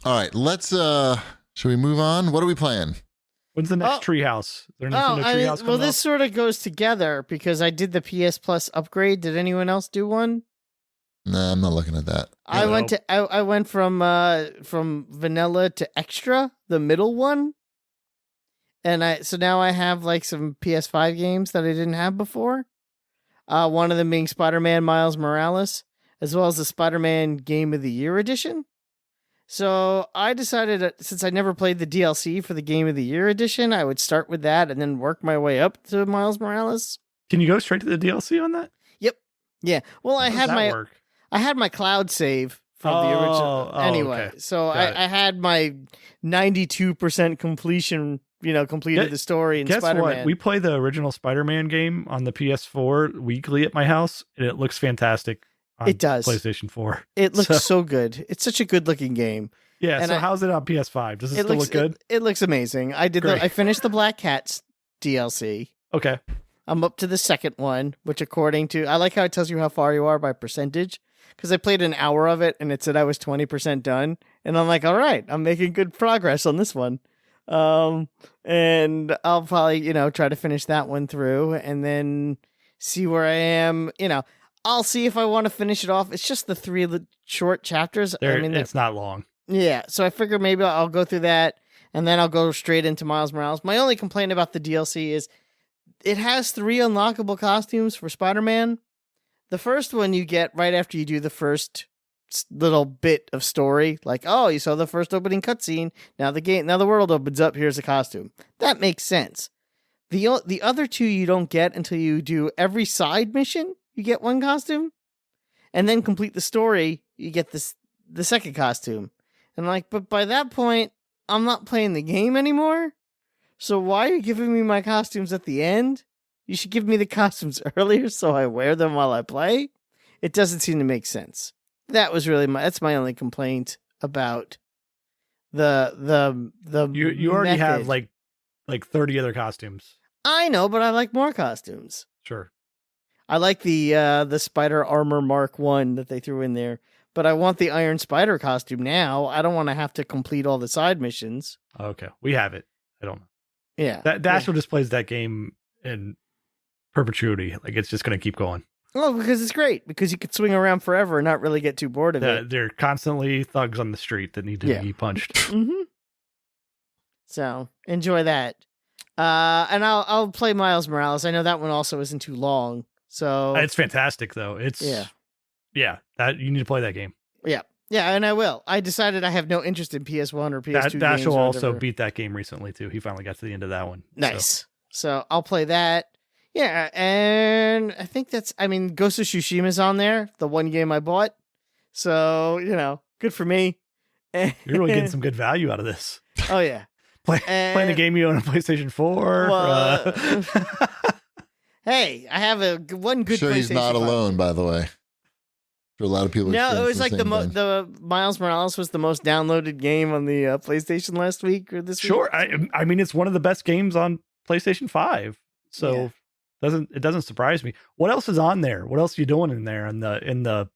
All right, let's should we move on? What are we playing? When's the next treehouse? Is there anything no treehouse coming well, this up? sort of goes together because I did the PS Plus upgrade. Did anyone else do one? Nah, I'm not looking at that. I went from vanilla to extra, the middle one. And so now I have like some PS5 games that I didn't have before. One of them being Spider-Man Miles Morales, as well as the Spider-Man Game of the Year edition. So I decided that since I never played the DLC for the Game of the Year edition, I would start with that and then work my way up to Miles Morales. Can you go straight to the DLC on that? Yep. Yeah. Well, How does that work? I had my cloud save from the original anyway. Okay. So I had my 92% completion, completed the story in Spider-Man. What? We play the original Spider-Man game on the PS4 weekly at my house, and it looks fantastic. It does. PlayStation 4. It looks so good. It's such a good looking game. Yeah. And how's it on PS5? Does it still look good? It looks amazing. I finished the Black Cats DLC. Okay. I'm up to the second one, which I like how it tells you how far you are by percentage. Because I played an hour of it and it said I was 20% done. And I'm like, all right, I'm making good progress on this one. And I'll probably, try to finish that one through and then see where I am. I'll see if I want to finish it off. It's just the 3 short chapters. It's not long. Yeah. So I figure maybe I'll go through that and then I'll go straight into Miles Morales. My only complaint about the DLC is it has 3 unlockable costumes for Spider-Man. The first one you get right after you do the first little bit of story, like, oh, you saw the first opening cutscene. Now the world opens up. Here's a costume. That makes sense. The other 2 you don't get until you do every side mission. You get 1 costume, and then complete the story. You get the second costume, and but by that point, I'm not playing the game anymore. So why are you giving me my costumes at the end? You should give me the costumes earlier so I wear them while I play. It doesn't seem to make sense. That's my only complaint about the You already have like 30 other costumes. I know, but I like more costumes. Sure. I like the Spider Armor Mark 1 that they threw in there, but I want the Iron Spider costume now. I don't want to have to complete all the side missions. Okay. We have it. I don't know. Yeah. Dasher just plays that game in perpetuity. Like it's just going to keep going. Oh, because it's great. Because you could swing around forever and not really get too bored of it. They're constantly thugs on the street that need to be punched. Mm-hmm. So enjoy that. And I'll play Miles Morales. I know that one also isn't too long. So it's fantastic though. That you need to play that game. Yeah, and I will. I decided I have no interest in PS1 or PS2 games. Dash will also beat that game recently too. He finally got to the end of that one. Nice. So I'll play that. Yeah, and I think Ghost of Tsushima's on there, the one game I bought. So, good for me. You're really getting some good value out of this. Oh, yeah. Playing a game you own on PlayStation 4. Hey, I have one good PlayStation he's not 5. alone, by the way. For a lot of people. No, it was like the Miles Morales was the most downloaded game on the PlayStation last week or this week. Sure. I mean, it's one of the best games on PlayStation 5. So it doesn't surprise me. What else is on there? What else are you doing in there in the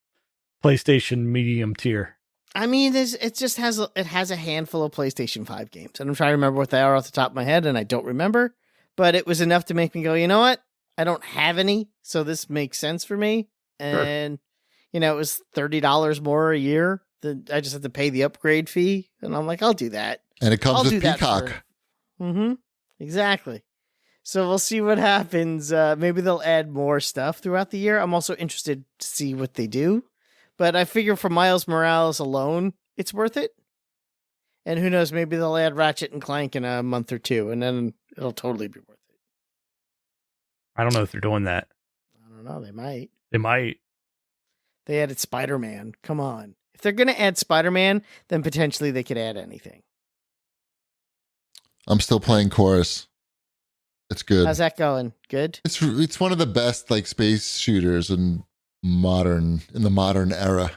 PlayStation medium tier? I mean, it has a handful of PlayStation 5 games, and I'm trying to remember what they are off the top of my head, and I don't remember. But it was enough to make me go, you know what? I don't have any, so this makes sense for me. And it was $30 more a year. I just have to pay the upgrade fee, and I'm like, I'll do that. And it comes with Peacock. Exactly. So we'll see what happens. Maybe they'll add more stuff throughout the year. I'm also interested to see what they do. But I figure for Miles Morales alone, it's worth it. And who knows, maybe they'll add Ratchet and Clank in a month or 2, and then it'll totally be worth it. I don't know if they're doing that. I don't know. They might. They might. They added Spider-Man. Come on. If they're going to add Spider-Man, then potentially they could add anything. I'm still playing Chorus. It's good. How's that going? Good? It's one of the best space shooters in the modern era.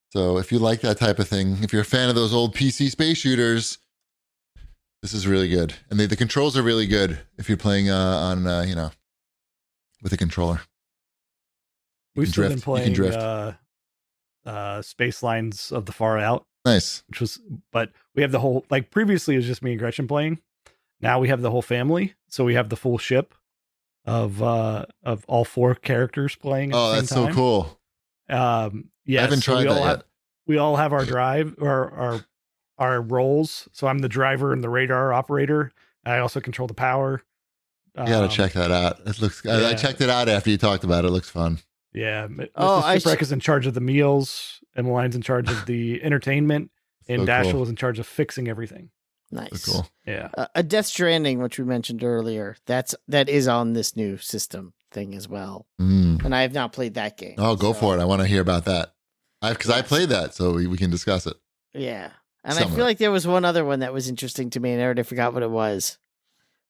So if you like that type of thing, if you're a fan of those old PC space shooters, this is really good. And the controls are really good if you're playing on with a controller. We've still been playing Space Lines of the Far Out Nice. But we have the whole, like previously it was just me and Gretchen playing. Now we have the whole family. So we have the full ship of all 4 characters playing at the same That's time. so cool. Yeah. I haven't tried that yet. We all have our drive or our roles. So I'm the driver and the radar operator. I also control the power. You gotta check that out. It looks. I checked it out after you talked about it. It looks fun. Yeah. Mr. Shipwreck is in charge of the meals. Emmeline's in charge of the entertainment. And So Dashiell cool. is in charge of fixing everything. Nice. So cool. Yeah. A Death Stranding, which we mentioned earlier, that is on this new system thing as well. And I have not played that game. Oh, go for it. I want to hear about that. Because I Yes. played that, so we can discuss it. Yeah. And Some I of feel it. like there was one other one that was interesting to me, and I already forgot what it was.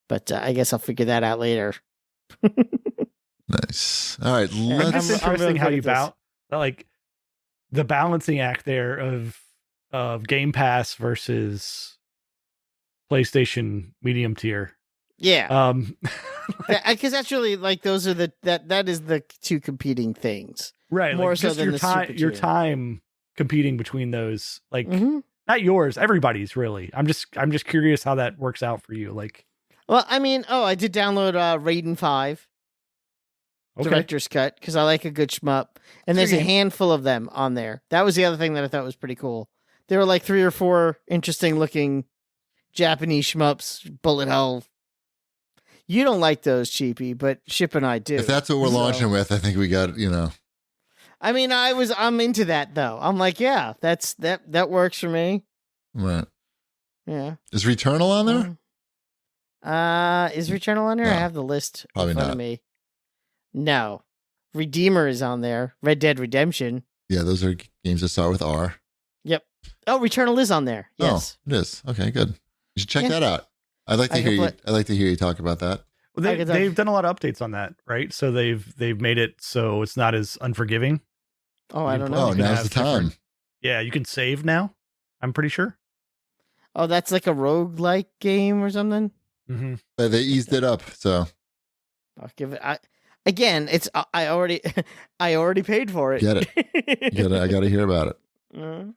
But I guess I'll figure that out later. Nice. All right. And Let's. it's I'm interesting really how good you at this. like the balancing act there of Game Pass versus PlayStation medium tier. Yeah. Because that's really like those are that is the 2 competing things. Right. More Like so just than your the time Super your tier. time competing between those. Like Mhm. not yours, everybody's really. I'm just curious how that works out for you. Like Well, I mean, I did download Raiden 5 okay. Director's Cut because I like a good shmup, and there's a game. handful of them on there. That was the other thing that I thought was pretty cool. There were like 3 or 4 interesting looking Japanese shmups. Bullet Hell. You don't like those, Cheapy, but Ship and I do. If that's what we're So- launching with, I think we got. I mean, I'm into that though. I'm like, yeah, that works for me. Right. Yeah. Is Returnal on there? Is Returnal on there? I No. have the list Probably in front not. of me. No. Redeemer is on there. Red Dead Redemption. Yeah, those are games that start with R. Yep. Oh, Returnal is on there. Yes. Oh, it is. Okay, good. You should check Yeah. that out. I'd like to I hear can you. play- I'd like to hear you talk about that. Well, I could talk- they've done a lot of updates on that, right? So they've made it so it's not as unforgiving. Oh, I don't You know. Oh, can now's have the time. different- Yeah, you can save now. I'm pretty sure. Oh, that's like a roguelike game or something. Mm-hmm. They eased it up, so I'll give it. Again, it's I already I already paid for it. Get it. I got to hear about it.